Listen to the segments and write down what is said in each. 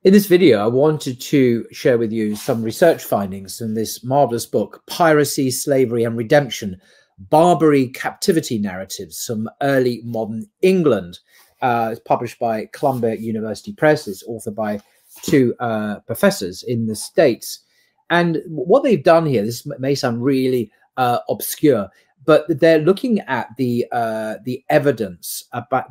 In this video, I wanted to share with you some research findings in this marvelous book, Piracy, Slavery and Redemption, Barbary Captivity Narratives from Early Modern England. It's published by Columbia University Press. It's authored by two professors in the States. And what they've done here, this may sound really obscure, but they're looking at the evidence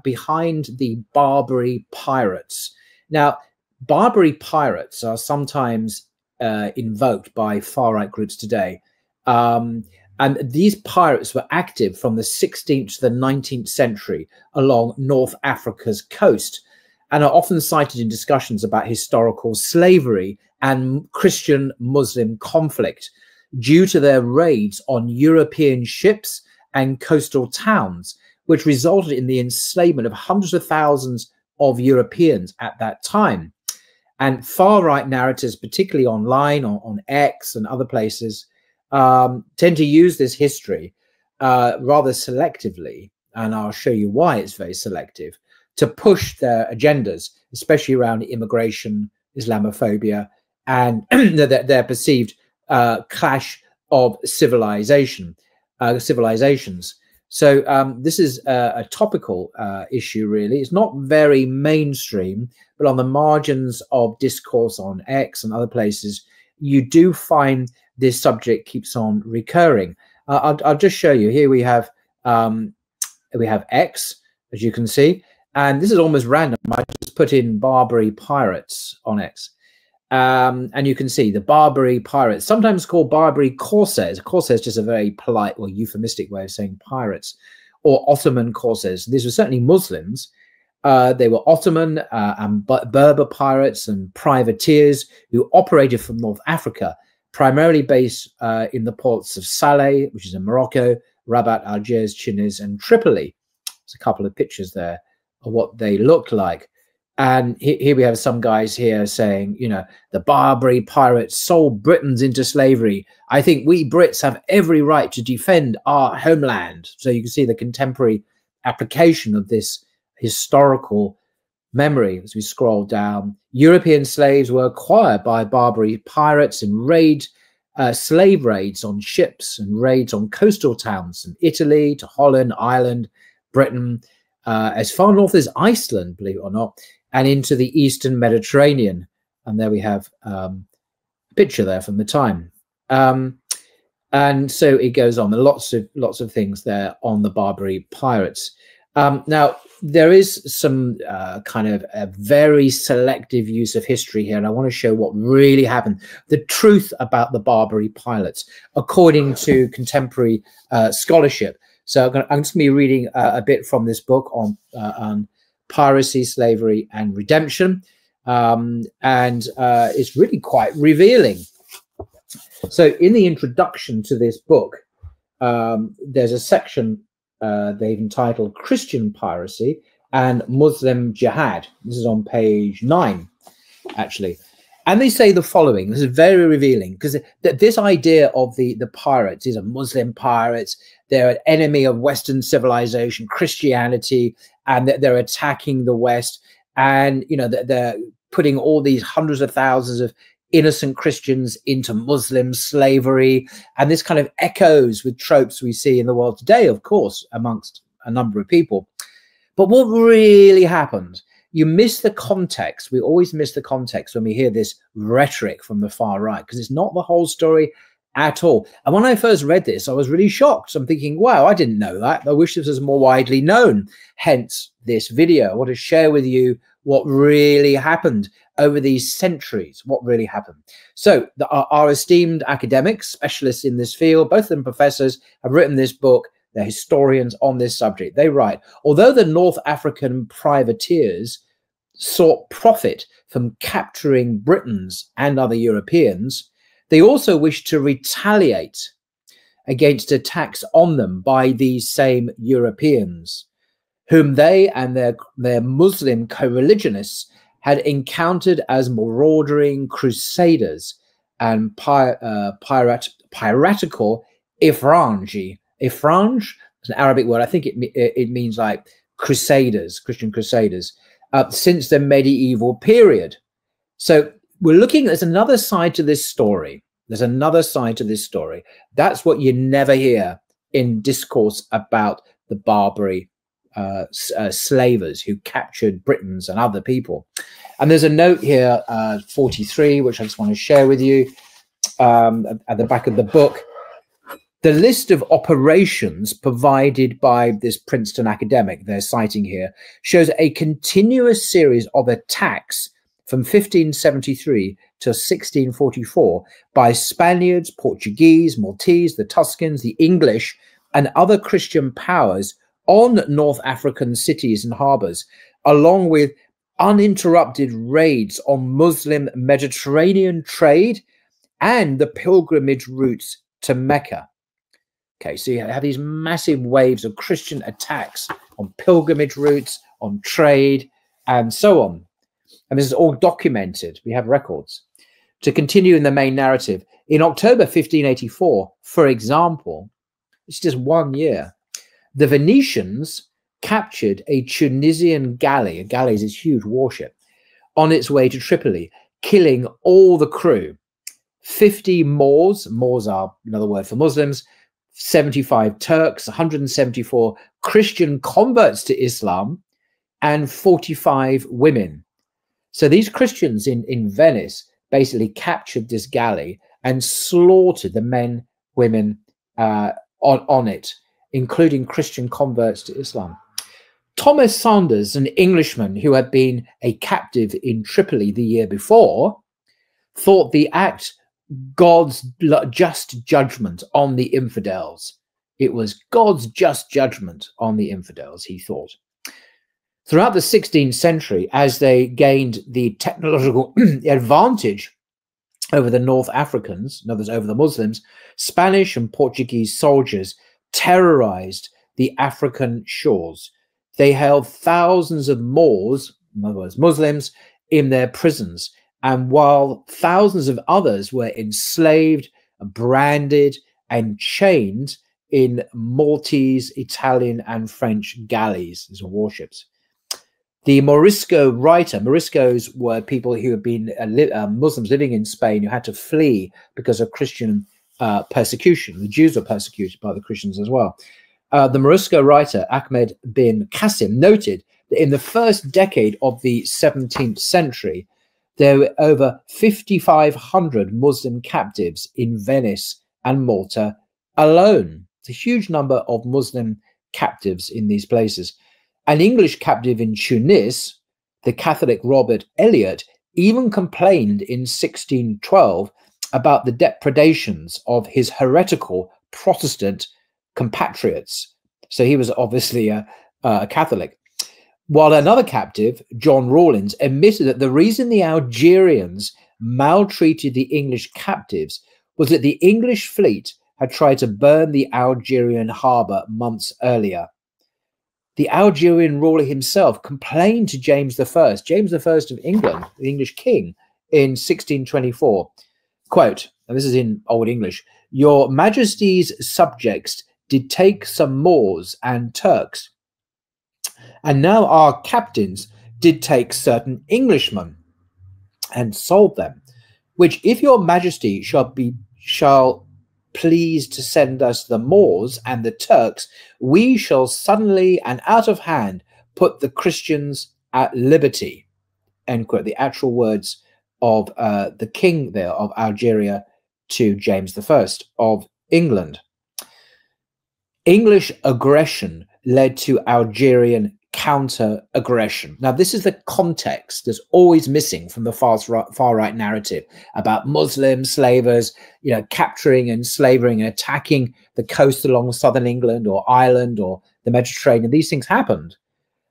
behind the Barbary pirates. Now, Barbary pirates are sometimes invoked by far-right groups today. And these pirates were active from the 16th to the 19th century along North Africa's coast and are often cited in discussions about historical slavery and Christian-Muslim conflict due to their raids on European ships and coastal towns, which resulted in the enslavement of hundreds of thousands of Europeans at that time. And far-right narratives, particularly online, on X and other places, tend to use this history rather selectively, and I'll show you why it's very selective, to push their agendas, especially around immigration, Islamophobia, and their perceived clash of civilizations. So this is a topical issue, really. It's not very mainstream, but on the margins of discourse on X and other places, you do find this subject keeps on recurring. I'll just show you. Here we have X, as you can see, and this is almost random. I just put in Barbary pirates on X. And you can see the Barbary pirates, sometimes called Barbary corsairs. Corsair is just a very polite or euphemistic way of saying pirates, or Ottoman corsairs. These were certainly Muslims. They were Ottoman and Berber pirates and privateers who operated from North Africa, primarily based in the ports of Saleh, which is in Morocco, Rabat, Algiers, Tunis, and Tripoli. There's a couple of pictures there of what they looked like. And here we have some guys here saying, you know, the Barbary pirates sold Britons into slavery. I think we Brits have every right to defend our homeland. So you can see the contemporary application of this historical memory as we scroll down. European slaves were acquired by Barbary pirates in slave raids on ships and raids on coastal towns from Italy to Holland, Ireland, Britain, as far north as Iceland, believe it or not, and into the Eastern Mediterranean. And there we have a picture there from the time. And so it goes on. There are lots of things there on the Barbary pirates. Now, there is some kind of a very selective use of history here, and I want to show what really happened. The truth about the Barbary pirates, according to contemporary scholarship. So I'm just going to be reading a bit from this book on Piracy, Slavery and Redemption. And it's really quite revealing. So in the introduction to this book, there's a section they've entitled Christian Piracy and Muslim Jihad. This is on page 9, actually. And they say the following. This is very revealing, because this idea of the pirates, these are Muslim pirates, they're an enemy of Western civilization, Christianity, and they're attacking the West. And, you know, they're putting all these hundreds of thousands of innocent Christians into Muslim slavery. And this kind of echoes with tropes we see in the world today, of course, amongst a number of people. But what really happened? You miss the context. We always miss the context when we hear this rhetoric from the far right, because it's not the whole story at all. And when I first read this, I was really shocked. I'm thinking, wow, I didn't know that. I wish this was more widely known. Hence this video. I want to share with you what really happened over these centuries, what really happened. So our esteemed academics, specialists in this field, both of them professors, have written this book. They're historians on this subject. They write, although the North African privateers sought profit from capturing Britons and other Europeans, they also wished to retaliate against attacks on them by these same Europeans, whom they and their Muslim co-religionists had encountered as marauding crusaders and piratical ifrangi. Ifrange is an Arabic word. I think it means like crusaders, Christian crusaders, since the medieval period. So we're looking, there's another side to this story. There's another side to this story. That's what you never hear in discourse about the Barbary slavers who captured Britons and other people. And there's a note here, 43, which I just want to share with you at the back of the book. The list of operations provided by this Princeton academic they're citing here shows a continuous series of attacks from 1573 to 1644 by Spaniards, Portuguese, Maltese, the Tuscans, the English, and other Christian powers on North African cities and harbors, along with uninterrupted raids on Muslim Mediterranean trade and the pilgrimage routes to Mecca. Okay, so you have these massive waves of Christian attacks on pilgrimage routes, on trade, and so on. And this is all documented. We have records. To continue in the main narrative, in October 1584, for example, it's just 1 year, the Venetians captured a Tunisian galley. A galley is this huge warship on its way to Tripoli, killing all the crew. 50 Moors are another word for Muslims, 75 Turks, 174 Christian converts to Islam, and 45 women. So these Christians in Venice basically captured this galley and slaughtered the men, women on it, including Christian converts to Islam. Thomas Sanders, an Englishman who had been a captive in Tripoli the year before, thought the act God's just judgment on the infidels. It was God's just judgment on the infidels, he thought. Throughout the 16th century, as they gained the technological advantage over the North Africans, in other words, over the Muslims, Spanish and Portuguese soldiers terrorized the African shores. They held thousands of Moors, in other words, Muslims, in their prisons. And while thousands of others were enslaved, branded, and chained in Maltese, Italian, and French galleys, these were warships. The Morisco writer, Moriscos were people who had been Muslims living in Spain who had to flee because of Christian persecution. The Jews were persecuted by the Christians as well. The Morisco writer, Ahmed bin Qasim, noted that in the first decade of the 17th century, there were over 5,500 Muslim captives in Venice and Malta alone. It's a huge number of Muslim captives in these places. An English captive in Tunis, the Catholic Robert Elliot, even complained in 1612 about the depredations of his heretical Protestant compatriots. So he was obviously a Catholic. While another captive, John Rawlins, admitted that the reason the Algerians maltreated the English captives was that the English fleet had tried to burn the Algerian harbour months earlier. The Algerian ruler himself complained to James I, James I of England, the English king, in 1624, quote, and this is in Old English, "Your Majesty's subjects did take some Moors and Turks, and now our captains did take certain Englishmen and sold them, which if your Majesty shall please to send us the Moors and the Turks, we shall suddenly and out of hand put the Christians at liberty," end quote. The actual words of the king there of Algeria to James I of England. English aggression led to Algerian counter-aggression. Now, this is the context that's always missing from the far-right narrative about Muslim slavers, capturing and slavering and attacking the coast along southern England or Ireland or the Mediterranean. These things happened,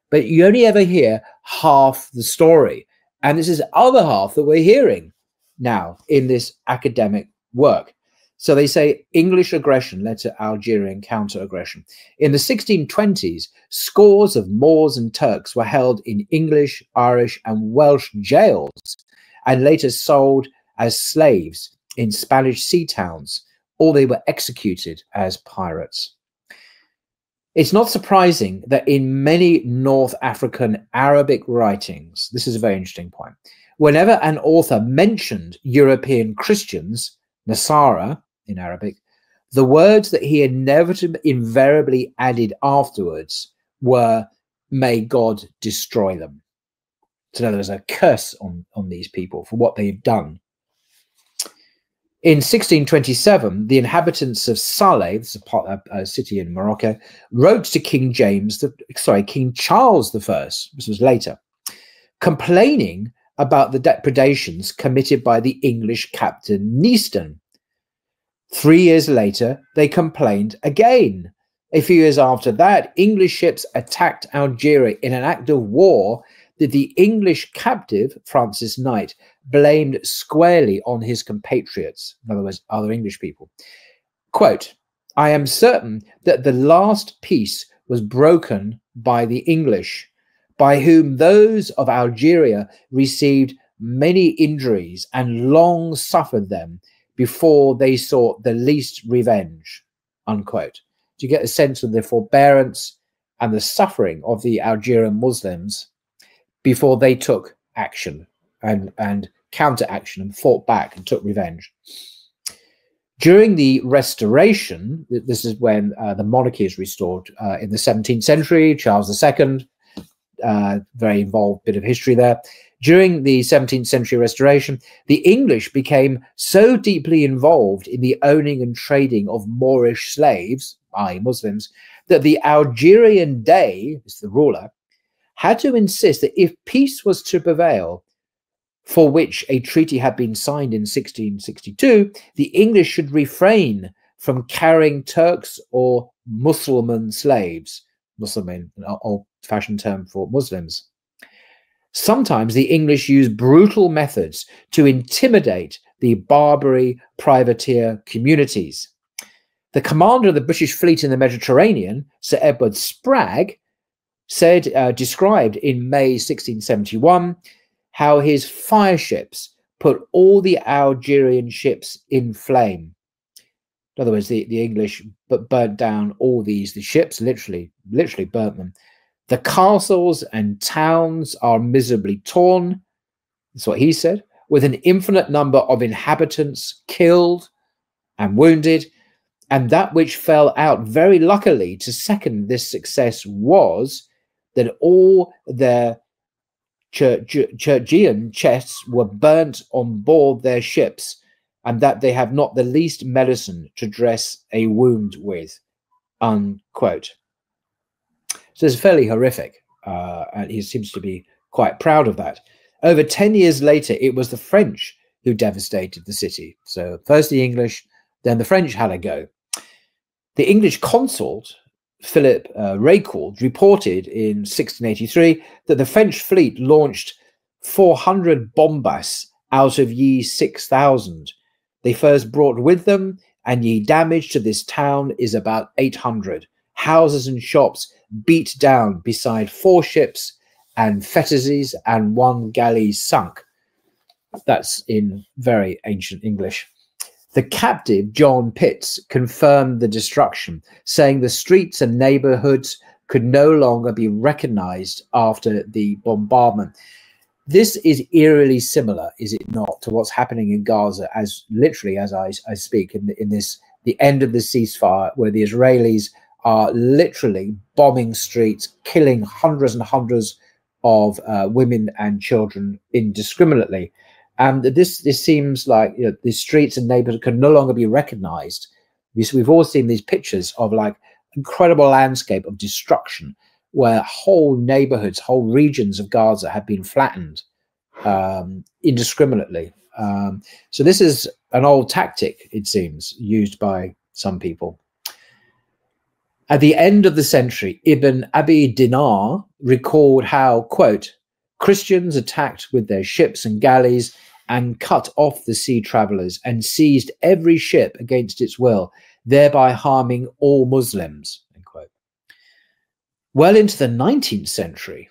but you only ever hear half the story. And this is the other half that we're hearing now in this academic work. So they say English aggression led to Algerian counter-aggression. In the 1620s, scores of Moors and Turks were held in English, Irish, and Welsh jails and later sold as slaves in Spanish sea towns, or they were executed as pirates. It's not surprising that in many North African Arabic writings, this is a very interesting point, whenever an author mentioned European Christians, Nasara in Arabic, the words that he invariably added afterwards were, "May God destroy them." So there was a curse on these people for what they've done. In 1627, the inhabitants of Saleh, a city in Morocco, wrote to King Charles I, this was later, complaining about the depredations committed by the English captain Neaston. 3 years later, they complained again. A few years after that, English ships attacked Algeria in an act of war that the English captive, Francis Knight, blamed squarely on his compatriots, in other words, other English people. Quote, "I am certain that the last peace was broken by the English, by whom those of Algeria received many injuries and long suffered them before they sought the least revenge." Unquote. Do you get a sense of the forbearance and the suffering of the Algerian Muslims before they took action and counteraction and fought back and took revenge? During the Restoration, this is when the monarchy is restored in the 17th century, Charles II, very involved bit of history there. During the 17th century Restoration, the English became so deeply involved in the owning and trading of Moorish slaves, i.e. Muslims, that the Algerian Dey, is the ruler, had to insist that if peace was to prevail, for which a treaty had been signed in 1662, the English should refrain from carrying Turks or Mussulman slaves. Muslimin, an old-fashioned term for Muslims. Sometimes the English used brutal methods to intimidate the Barbary privateer communities. The commander of the British fleet in the Mediterranean, Sir Edward Spragg, described in May 1671 how his fireships put all the Algerian ships in flame. In other words, the English burnt down all the ships, literally burnt them. The castles and towns are miserably torn, that's what he said, with an infinite number of inhabitants killed and wounded. And that which fell out very luckily to second this success was that all their Churchian chests were burnt on board their ships, and that they have not the least medicine to dress a wound with, unquote. So it's fairly horrific, and he seems to be quite proud of that. Over 10 years later, it was the French who devastated the city. So first the English, then the French had a go. The English consul, Philip Raycord, reported in 1683 that the French fleet launched 400 bombas out of ye 6,000. They first brought with them, and ye damage to this town is about 800. Houses and shops beat down beside 4 ships and fetters and 1 galley sunk. That's in very ancient English. The captive, John Pitts, confirmed the destruction, saying the streets and neighborhoods could no longer be recognized after the bombardment. This is eerily similar, is it not, to what's happening in Gaza, as literally as I speak, in this the end of the ceasefire, where the Israelis are literally bombing streets, killing hundreds and hundreds of women and children indiscriminately. And this seems like, you know, the streets and neighborhoods can no longer be recognized. We've all seen these pictures of like incredible landscape of destruction, where whole neighborhoods, whole regions of Gaza have been flattened indiscriminately. So this is an old tactic, it seems, used by some people. At the end of the century, Ibn Abi Dinar recalled how, quote, Christians attacked with their ships and galleys and cut off the sea travelers and seized every ship against its will, thereby harming all Muslims, end quote. Well into the 19th century,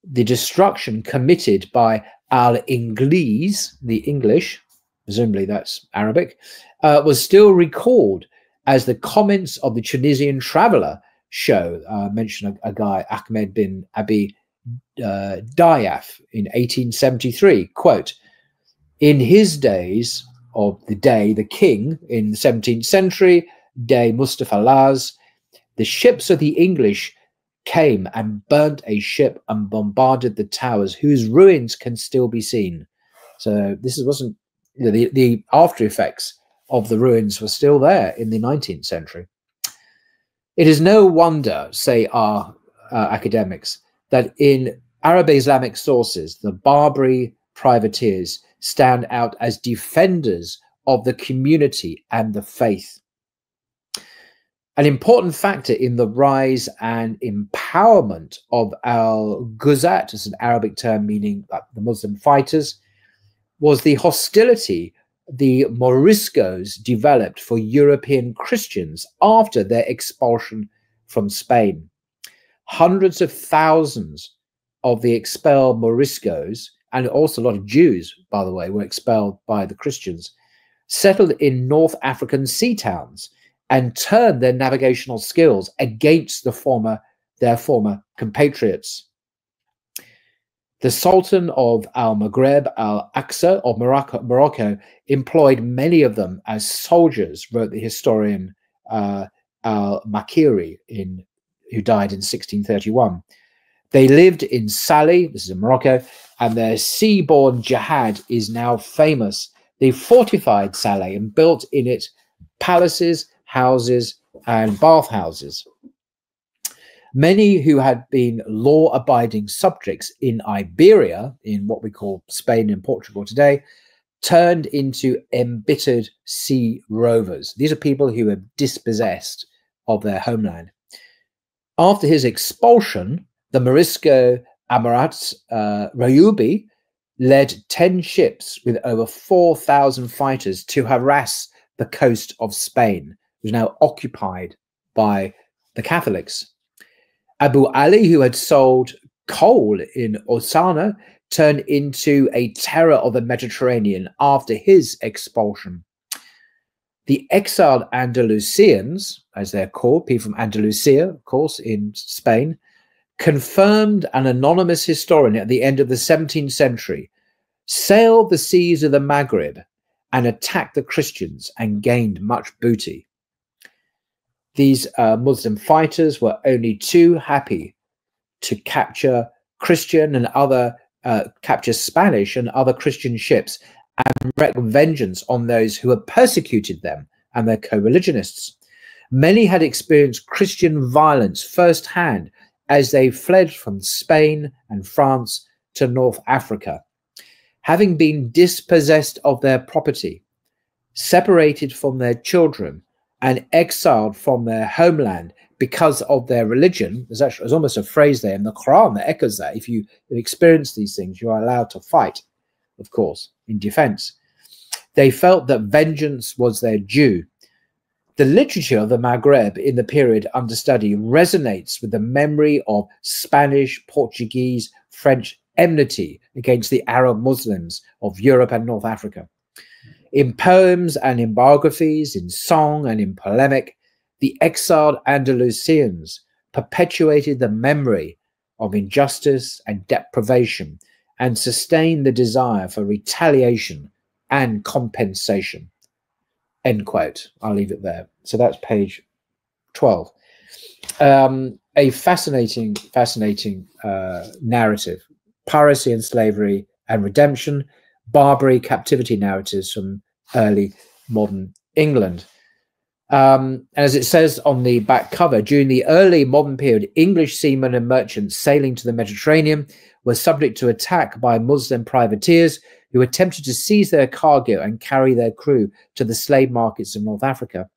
the destruction committed by al-Inglis, the English, presumably that's Arabic, was still recalled as the comments of the Tunisian traveler show. Mention a guy, Ahmed bin Abi Dayaf, in 1873. Quote, in his days of the king in the 17th century, Day Mustafa Laz, the ships of the English came and burnt a ship and bombarded the towers, whose ruins can still be seen. So this wasn't, you know, the after effects of the ruins were still there in the 19th century. It is no wonder, say our academics, that in Arab Islamic sources, the Barbary privateers stand out as defenders of the community and the faith. An important factor in the rise and empowerment of al-Ghuzat, as an Arabic term meaning the Muslim fighters, was the hostility the Moriscos developed for European Christians after their expulsion from Spain. Hundreds of thousands of the expelled Moriscos, and also a lot of Jews, by the way, were expelled by the Christians, settled in North African sea towns and turned their navigational skills against their former compatriots. The Sultan of Al-Maghreb, Al-Aqsa of Morocco, employed many of them as soldiers, wrote the historian Al-Makiri, who died in 1631. They lived in Salé, this is in Morocco, and their seaborne jihad is now famous. They fortified Salé and built in it palaces, houses, and bathhouses. Many who had been law-abiding subjects in Iberia, in what we call Spain and Portugal today, turned into embittered sea rovers. These are people who were dispossessed of their homeland. After his expulsion, the Morisco Amirat Rayubi led 10 ships with over 4,000 fighters to harass the coast of Spain, which was now occupied by the Catholics. Abu Ali, who had sold coal in Osana, turned into a terror of the Mediterranean after his expulsion. The exiled Andalusians, as they're called, people from Andalusia, of course, in Spain, confirmed an anonymous historian at the end of the 17th century, sailed the seas of the Maghreb and attacked the Christians and gained much booty. These Muslim fighters were only too happy to capture Christian and capture Spanish and other Christian ships and wreak vengeance on those who had persecuted them and their co-religionists. Many had experienced Christian violence firsthand as they fled from Spain and France to North Africa. Having been dispossessed of their property, separated from their children, and exiled from their homeland because of their religion. There's almost a phrase there in the Quran that echoes that. If you experience these things, you are allowed to fight, of course, in defense. They felt that vengeance was their due. The literature of the Maghreb in the period under study resonates with the memory of Spanish, Portuguese, French enmity against the Arab Muslims of Europe and North Africa. In poems and in biographies, in song and in polemic, the exiled Andalusians perpetuated the memory of injustice and deprivation and sustained the desire for retaliation and compensation. End quote. I'll leave it there. So that's page 12. A fascinating narrative. Piracy and slavery and redemption. Barbary captivity narratives from early modern England. As it says on the back cover, during the early modern period, English seamen and merchants sailing to the Mediterranean were subject to attack by Muslim privateers who attempted to seize their cargo and carry their crew to the slave markets of North Africa.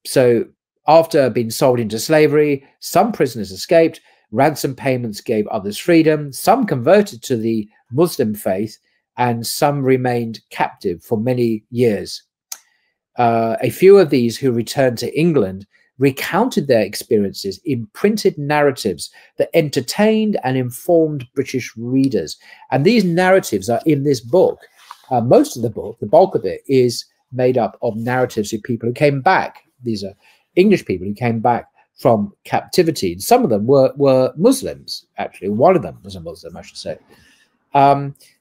So after being sold into slavery, some prisoners escaped. Ransom payments gave others freedom. Some converted to the Muslim faith, and some remained captive for many years. A few of these who returned to England recounted their experiences in printed narratives that entertained and informed British readers. And these narratives are in this book. Most of the book, the bulk of it, is made up of narratives of people who came back. These are English people who came back from captivity. And some of them were Muslims, actually. One of them was a Muslim, I should say.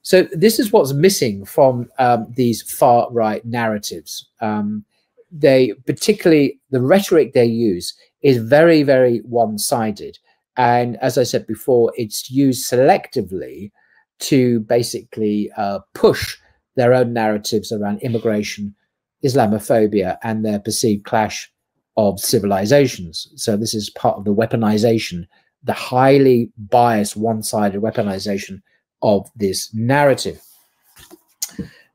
So this is what's missing from these far-right narratives. They, particularly the rhetoric they use, is very, very one-sided. And as I said before, it's used selectively to basically push their own narratives around immigration, Islamophobia, and their perceived clash of civilizations. So this is part of the weaponization, the highly biased, one-sided weaponization of this narrative.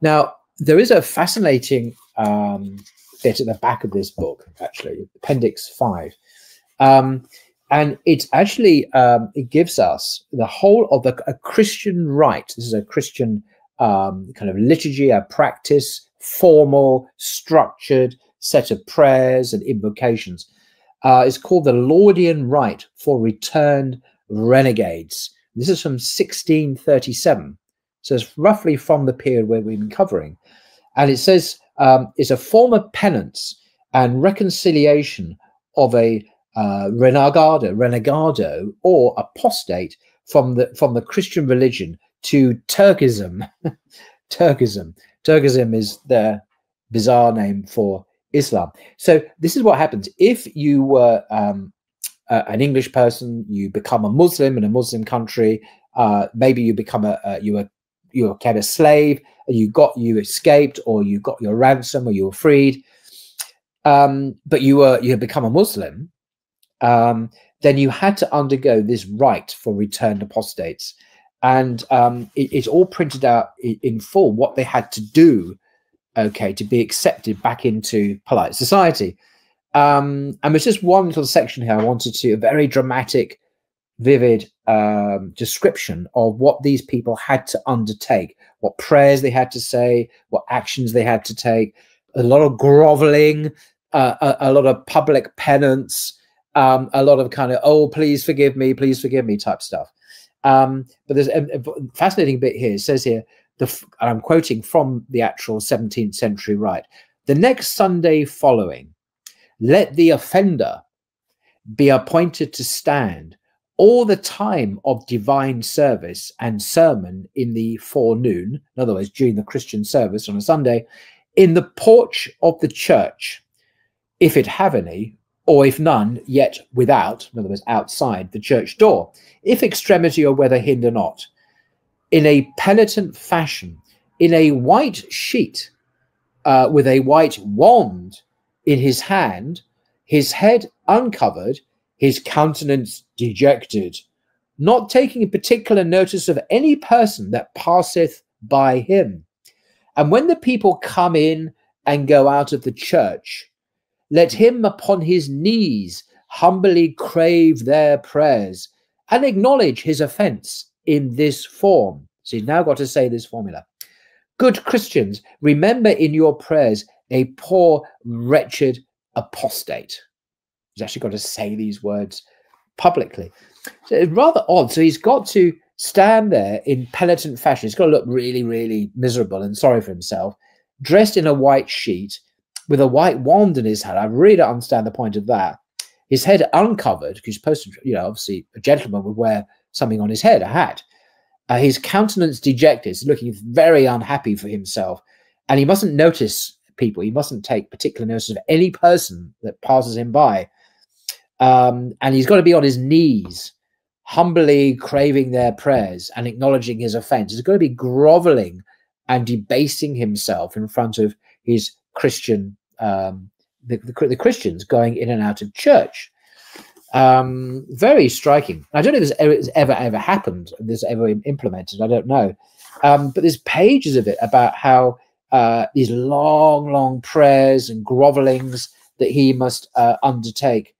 Now, there is a fascinating bit at the back of this book, actually, Appendix 5. And it's actually, it gives us the whole of a Christian rite. This is a Christian kind of liturgy, a practice, formal, structured set of prayers and invocations. It's called the Laudian Rite for Returned Renegades. This is from 1637. So it's roughly from the period where we've been covering. And it says it's a form of penance and reconciliation of a renegado or apostate from the Christian religion to Turkism. Turkism is their bizarre name for Islam. So this is what happens if you were an English person, you become a Muslim in a Muslim country. Maybe you become you became a slave, you escaped, or you got your ransom, or you were freed. But you had become a Muslim. Then you had to undergo this rite for returned apostates, and it's all printed out in full what they had to do, okay, to be accepted back into polite society. And there's just one little section here I wanted to, a very dramatic, vivid description of what these people had to undertake, what prayers they had to say, what actions they had to take, a lot of groveling, a lot of public penance, a lot of kind of, oh, please forgive me type stuff. But there's a fascinating bit here. It says here, and I'm quoting from the actual 17th century rite, the next Sunday following, let the offender be appointed to stand all the time of divine service and sermon in the forenoon, in other words, during the Christian service on a Sunday, in the porch of the church, if it have any, or if none, yet without, in other words, outside the church door, if extremity or weather hinder not, in a penitent fashion, in a white sheet, with a white wand in his hand, his head uncovered, his countenance dejected, not taking particular notice of any person that passeth by him. And when the people come in and go out of the church, let him upon his knees humbly crave their prayers and acknowledge his offense in this form. So he's now got to say this formula. Good Christians, remember in your prayers a poor, wretched apostate. He's actually got to say these words publicly. So it's rather odd. So he's got to stand there in penitent fashion. He's got to look really, really miserable and sorry for himself, dressed in a white sheet with a white wand in his hand. I really don't understand the point of that. His head uncovered, because he's supposed to, you know, obviously a gentleman would wear something on his head, a hat. His countenance dejected, he's looking very unhappy for himself. And he mustn't notice people. He mustn't take particular notice of any person that passes him by. And he's got to be on his knees, humbly craving their prayers and acknowledging his offense. He's got to be groveling and debasing himself in front of his Christian, the Christians going in and out of church. Very striking. I don't know if this ever happened, this ever implemented, I don't know. But there's pages of it about how these long prayers and grovelings that he must undertake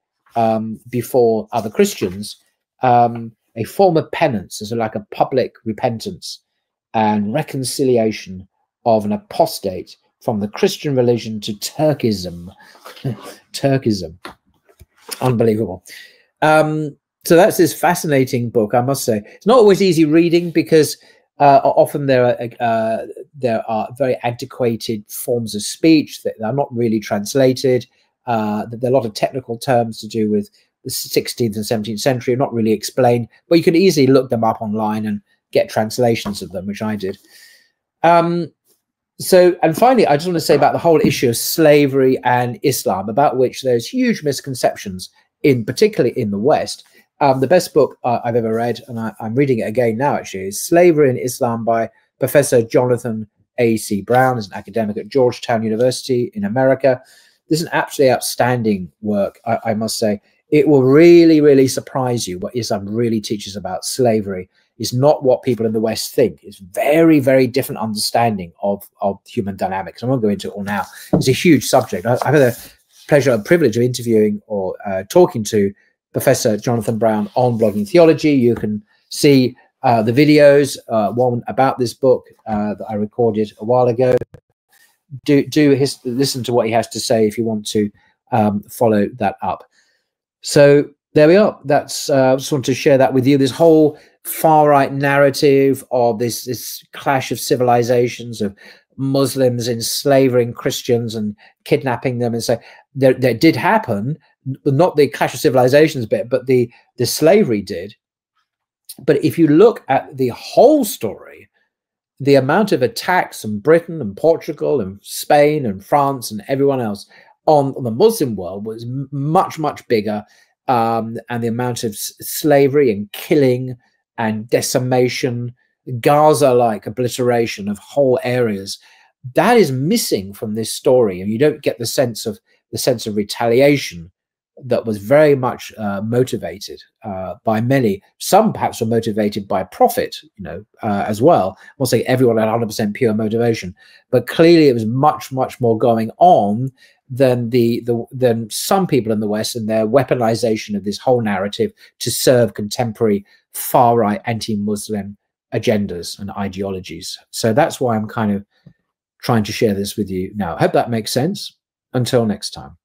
before other Christians, a form of penance, as like a public repentance and reconciliation of an apostate from the Christian religion to Turkism. Turkism. Unbelievable. So that's this fascinating book, I must say. It's not always easy reading because often there are very antiquated forms of speech that are not really translated. There are a lot of technical terms to do with the 16th and 17th century, not really explained, but you can easily look them up online and get translations of them, which I did. So, and finally, I just want to say about the whole issue of slavery and Islam, about which there's huge misconceptions, particularly in the West. The best book I've ever read, and I'm reading it again now, actually, is Slavery and Islam by Professor Jonathan A.C. Brown. He's an academic at Georgetown University in America. This is an absolutely outstanding work, I must say. It will really, really surprise you what Islam really teaches about slavery. It's not what people in the West think. It's very, very different understanding of human dynamics. I won't go into it all now. It's a huge subject. I've had the pleasure and privilege of interviewing or talking to Professor Jonathan Brown on Blogging Theology. You can see the videos, one about this book that I recorded a while ago. Listen to what he has to say if you want to follow that up. So there we are. That's I just want to share that with you. This whole far right narrative of this clash of civilizations, of Muslims enslaving Christians and kidnapping them, and so there did happen. Not the clash of civilizations bit, but the slavery did. But if you look at the whole story, the amount of attacks in Britain and Portugal and Spain and France and everyone else on the Muslim world was much, much bigger. And the amount of slavery and killing and decimation, Gaza-like obliteration of whole areas, that is missing from this story. And you don't get the sense of retaliation that was very much motivated by many. Some perhaps were motivated by profit, as well. I won't say everyone had 100% pure motivation, but clearly it was much, much more going on than than some people in the West and their weaponization of this whole narrative to serve contemporary far-right anti-Muslim agendas and ideologies. So that's why I'm kind of trying to share this with you now. I hope that makes sense. Until next time.